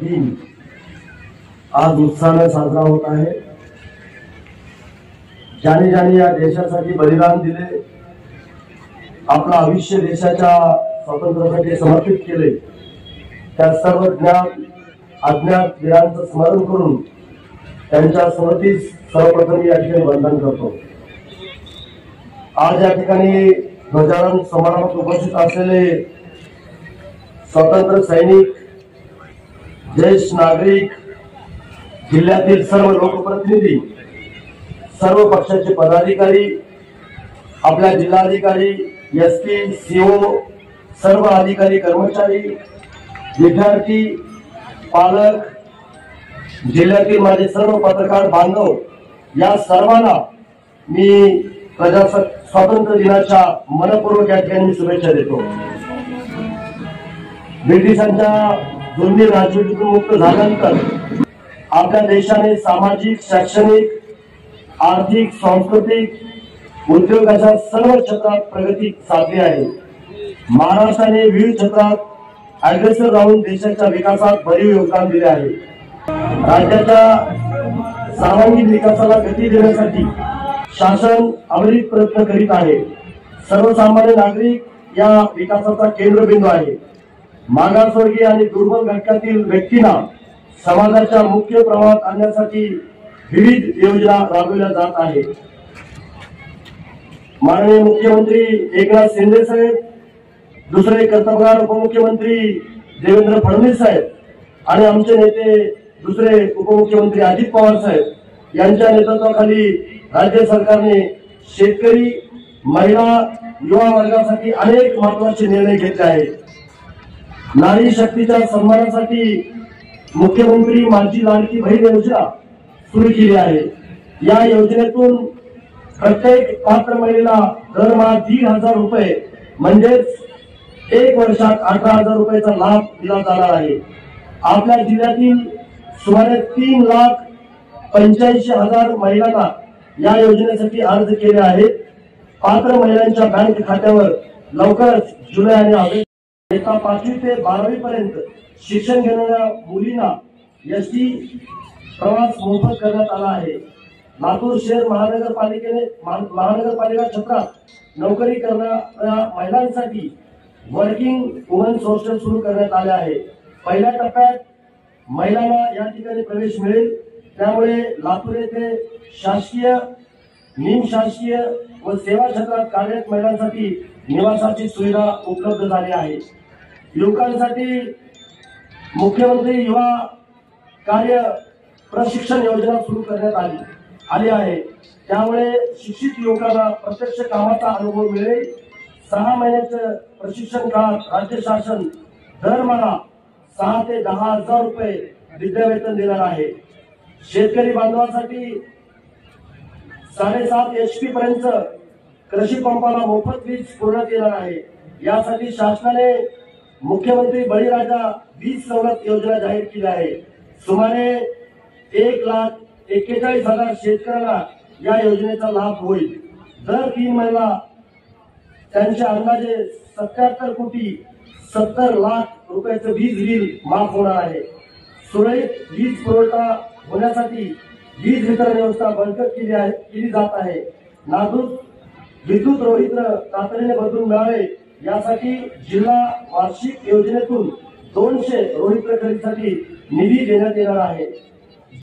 दिन आज उत्साहाने साजरा होत आहे। ज्याने ज्याने या देशासाठी बलिदान दिले, आपलं आयुष्य देशाच्या स्वातंत्र्यासाठी समर्पित केले, त्या सर्व ज्ञात अज्ञात वीरांचं स्मरण करून त्यांच्या स्मृतीस सर्वप्रथम या ठिकाणी वंदन करतो। आज या ठिकाणी ध्वजारोहण समारंभात उपस्थित असलेले स्वातंत्र्य सैनिक, ज्येष्ठ नागरिक, जिल्ह्यातील सर्व लोकप्रतिनिधी, सर्व पक्षाचे पदाधिकारी, आपल्या जिल्हाधिकारी, एसपी, सीओ, सर्व अधिकारी कर्मचारी, विद्यार्थी, पालक, जिल्ह्यातील माझे सर्व पत्रकार बांधव, या सर्वांना मी स्वातंत्र्य दिनाच्या मनपूर्वक या ठिकाणी शुभेच्छा देतो। ब्रिटिशांच्या जुलमी राजवटीतून मुक्त झाल्यानंतर आपल्या देशाने सामाजिक, शैक्षणिक, आर्थिक, सांस्कृतिक, उद्योगाच्या सर्व क्षेत्रात प्रगती साधली आहे। महाराष्ट्राने विविध क्षेत्रात अग्रेसर राहून देशाच्या विकासात भरीव योगदान दिले आहे। राज्याच्या सर्वांगीण विकासाला गती देण्यासाठी शासन अविरत प्रयत्न करीत आहे। सर्वसामान्य नागरिक या विकासाचा केंद्रबिंदू आहे। मागासवर्गीय आणि दुर्बल घटकातील व्यक्तींना समाजाच्या मुख्य प्रवाहात आणण्यासाठी विविध योजना राबविल्या जात आहेत। माननीय मुख्यमंत्री एकनाथ शिंदे साहेब, दुसरे कर्तव्यगार उपमुख्यमंत्री देवेंद्र फडणवीस साहेब आणि आमचे नेते दुसरे उपमुख्यमंत्री अजित पवार साहेब यांच्या नेतृत्वाखाली राज्य सरकारने शेतकरी, महिला, युवा वर्गासाठी अनेक महत्त्वाचे निर्णय घेतले आहेत। नारी शक्तीच्या सन्मानासाठी मुख्यमंत्री माझी लाडकी बहीण योजना सुरू केली आहे। या योजनेतून प्रत्येक पात्र महिलेला दरमहा 1,500 रुपये म्हणजेच 1 वर्षात 18,000 रुपयाचा लाभ दिला जाणार आहे। आपल्या जिल्ह्यातील सुमारे 3,85,000 महिलांना या योजनेसाठी अर्ज केले आहेत। पात्र महिलांच्या बँक खात्यावर लवकरच जुलै आणि ऑगस्ट 5वी ते 12वी पर्यंत शिक्षण घेणाऱ्या मुलींना एसटी प्रवास मोफत करण्यात आला आहे। लातूर शहर महानगरपालिका क्षेत्रात नोकरी करणाऱ्या महिलांसाठी वर्किंग वुमन्स हॉस्टेल सुरू करण्यात आले आहे। पहिल्या टप्प्यात महिलांना या ठिकाणी प्रवेश मिळेल, त्यामुळे लातूर येथे शासकीय, निमशासकीय व सेवा क्षेत्रात कार्यरत महिलांसाठी निवासाची सुविधा उपलब्ध झाली आहे। युवकांसाठी मुख्यमंत्री युवा कार्य प्रशिक्षण योजना सुरू करण्यात आली आहे। त्यामुळे शिक्षित युवकांना प्रत्यक्ष कामाचा अनुभव मिळेल। 6 महिन्याच्या प्रशिक्षण काळात राज्य शासन दरमहा 6 ते 10,000 रुपये विद्यावेतन देणार आहे। शेतकरी बांधवांसाठी 7.5 HP पर्यंत कृषी पंपाला मोफत वीज पुरवण्यात येणार आहे। यासाठी शासनाने मुख्यमंत्री बळीराजा वीज सवलत योजना जाहीर केली आहे। सुमारे 1,41,000 शेतकऱ्यांना या योजनेचा लाभ होईल। दर 3 महिन्याला त्यांच्या अंदाजे 77 कोटी 70 लाख रुपयाचं वीज बिल माफ होणार आहे। सुरळीत वीज पुरवठा होण्यासाठी वीज वितरण व्यवस्था बळकट केली जात आहे। नाजूक विद्युत रोहित्र तातडीने बदलून मिळावे यासाठी जिल्हा वार्षिक योजनेतून 200 रोहित्र खरेदीसाठी निधी देण्यात येणार आहे।